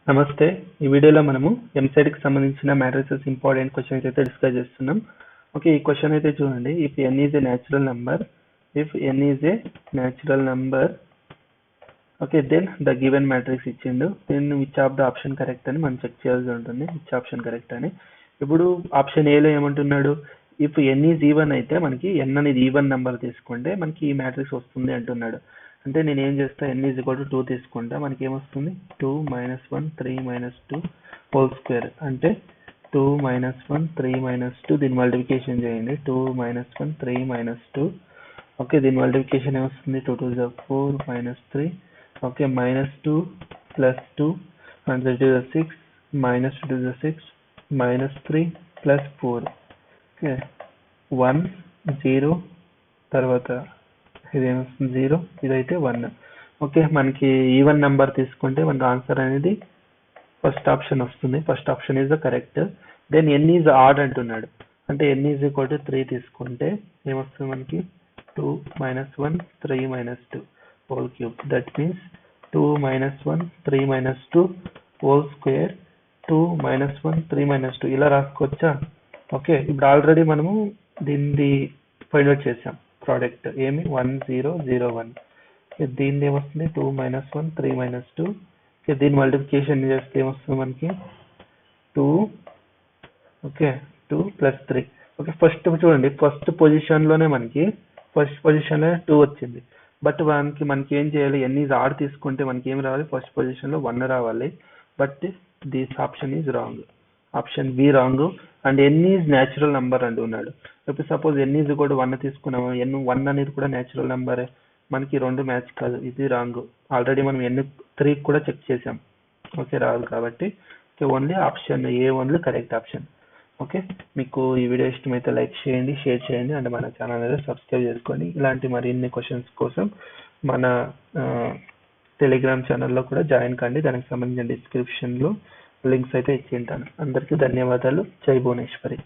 నమస్తే. ఈ వీడియోలో మనము ఎంసెట్‌కి సంబంధించిన మ్యాట్రిసెస్ ఇంపార్టెంట్ క్వెషన్స్ అయితే డిస్కస్ చేస్తున్నాం. ఓకే, ఈ క్వెషన్ అయితే చూడండి. If n is a natural number, okay, then the given matrix ఇచ్చిండు. Then which of the option correct అని మనం చెక్ చేయాల్సి ఉంటుంది. విచ్ ఆప్షన్ కరెక్ట్ అని. ఇప్పుడు ఆప్షన్ ఏలో ఏమంటున్నాడు, ఇఫ్ n ఈజ్ ఈవెన్ అయితే మనకి n అనేది ఈవెన్ నెంబర్ తీసుకుంటే మనకి ఈ మ్యాట్రిక్స్ వస్తుంది అంటున్నాడు. అంటే నేను ఏం చేస్తా, n ఈజ్ ఈక్వల్ టు 2 తీసుకుంటా. మనకి ఏమొస్తుంది, 2 - 1 3 - 2 హోల్ స్క్వేర్. అంటే 2 - 1 3 - 2 దీని మల్టిప్లికేషన్ చేయండి. 2 - 1 3 - 2. ఓకే, దీని మల్టిప్లికేషన్ ఏమొస్తుంది, 2 2 is 4 - 3. Okay, -2 + 2 and 3 is 6, -2 is 6, -3 + 4. Okay, 1 0 తర్వాత ఇదేమొస్తుంది 0, ఇదైతే 1. ఓకే, మనకి ఈవెన్ నెంబర్ తీసుకుంటే మనకి ఆన్సర్ అనేది ఫస్ట్ ఆప్షన్ వస్తుంది. First option is the correct. Then n is odd అంటున్నాడు. అంటే n ఈజ్ ఈక్వల్ టు 3 తీసుకుంటే ఏమొస్తుంది మనకి, 2 - 1 3 - 2 whole cube. That means 2 - 1 3 - 2 whole square. 2 - 1 3 - 2 ఇలా రాసుకోవచ్చా? ఓకే, ఇప్పుడు ఆల్రెడీ మనము దీన్ని ఫైండ్ అవుట్ చేసాం. ప్రోడక్ట్ ఏమి 1 0 0 1. దీన్ని ఏమొస్తుంది, 2 - 1 3 - 2. దీని మల్టిప్లికేషన్ చేస్తే ఏమొస్తుంది మనకి, 2. ఓకే, 2 + 3. ఓకే, ఫస్ట్ చూడండి, ఫస్ట్ పొజిషన్లోనే మనకి 2 వచ్చింది. బట్ మనకి ఏం చేయాలి, n ఈజ్ ఆడ్ తీసుకుంటే మనకి ఏం రావాలి, ఫస్ట్ పొజిషన్లో 1 రావాలి. But this option is wrong. Option be wrong. And n is natural number అంటున్నాడు. ఇప్పుడు సపోజ్ n ఈజ్ కూడా 1 తీసుకున్నాము. n 1 అనేది కూడా న్యాచురల్ నెంబరే. మనకి రెండు మ్యాచ్ కాదు, ఇది రాంగ్. ఆల్రెడీ మనం n 3 కూడా చెక్ చేసాం. ఓకే, రాదు కాబట్టి only option A only correct option. Okay, మీకు ఈ వీడియో ఇష్టమైతే లైక్ చేయండి, షేర్ చేయండి, అండ్ మన ఛానల్ అనేది సబ్స్క్రైబ్ చేసుకోండి. ఇలాంటి మరిన్ని క్వశ్చన్స్ కోసం మన టెలిగ్రామ్ ఛానల్లో కూడా జాయిన్ కండి. దానికి సంబంధించిన డిస్క్రిప్షన్లో లింక్స్ అయితే ఇచ్చి ఉంటాను. అందరికీ ధన్యవాదాలు. జై భువనేశ్వరి.